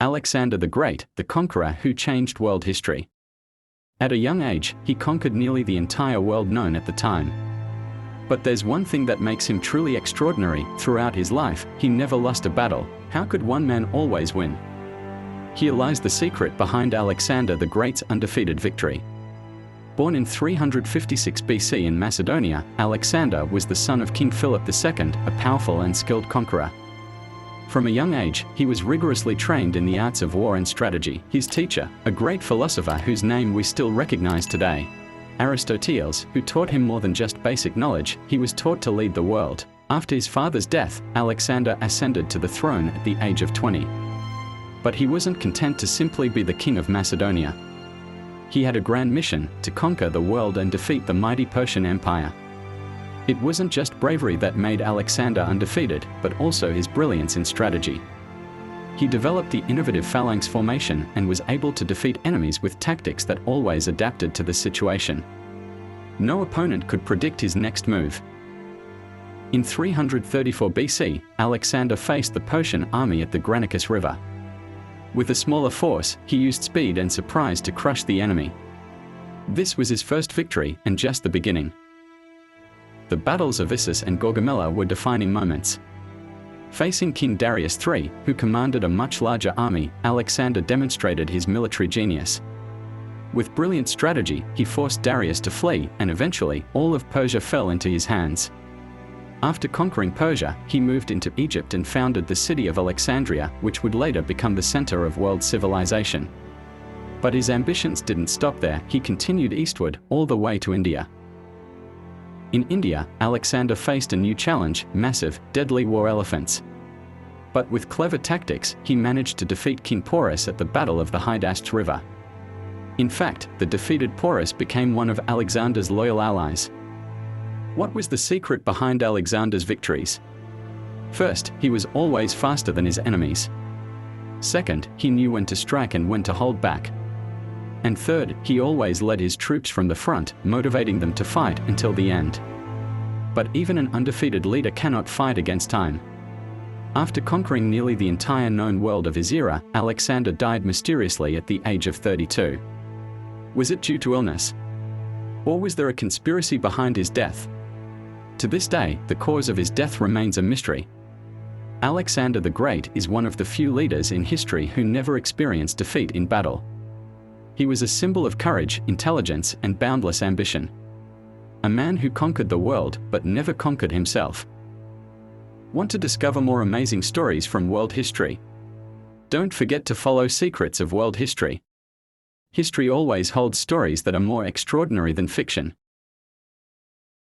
Alexander the Great, the conqueror who changed world history. At a young age, he conquered nearly the entire world known at the time. But there's one thing that makes him truly extraordinary. Throughout his life, he never lost a battle. How could one man always win? Here lies the secret behind Alexander the Great's undefeated victory. Born in 356 BC in Macedonia, Alexander was the son of King Philip II, a powerful and skilled conqueror. From a young age, he was rigorously trained in the arts of war and strategy. His teacher, a great philosopher whose name we still recognize today, Aristoteles, who taught him more than just basic knowledge, he was taught to lead the world. After his father's death, Alexander ascended to the throne at the age of 20. But he wasn't content to simply be the king of Macedonia. He had a grand mission: to conquer the world and defeat the mighty Persian Empire. It wasn't just bravery that made Alexander undefeated, but also his brilliance in strategy. He developed the innovative phalanx formation and was able to defeat enemies with tactics that always adapted to the situation. No opponent could predict his next move. In 334 BC, Alexander faced the Persian army at the Granicus River. With a smaller force, he used speed and surprise to crush the enemy. This was his first victory, and just the beginning. The battles of Issus and Gaugamela were defining moments. Facing King Darius III, who commanded a much larger army, Alexander demonstrated his military genius. With brilliant strategy, he forced Darius to flee, and eventually, all of Persia fell into his hands. After conquering Persia, he moved into Egypt and founded the city of Alexandria, which would later become the center of world civilization. But his ambitions didn't stop there. He continued eastward, all the way to India. In India, Alexander faced a new challenge: massive, deadly war elephants. But with clever tactics, he managed to defeat King Porus at the Battle of the Hydaspes River. In fact, the defeated Porus became one of Alexander's loyal allies. What was the secret behind Alexander's victories? First, he was always faster than his enemies. Second, he knew when to strike and when to hold back. And third, he always led his troops from the front, motivating them to fight until the end. But even an undefeated leader cannot fight against time. After conquering nearly the entire known world of his era, Alexander died mysteriously at the age of 32. Was it due to illness? Or was there a conspiracy behind his death? To this day, the cause of his death remains a mystery. Alexander the Great is one of the few leaders in history who never experienced defeat in battle. He was a symbol of courage, intelligence, and boundless ambition. A man who conquered the world, but never conquered himself. Want to discover more amazing stories from world history? Don't forget to follow Secrets of World History. History always holds stories that are more extraordinary than fiction.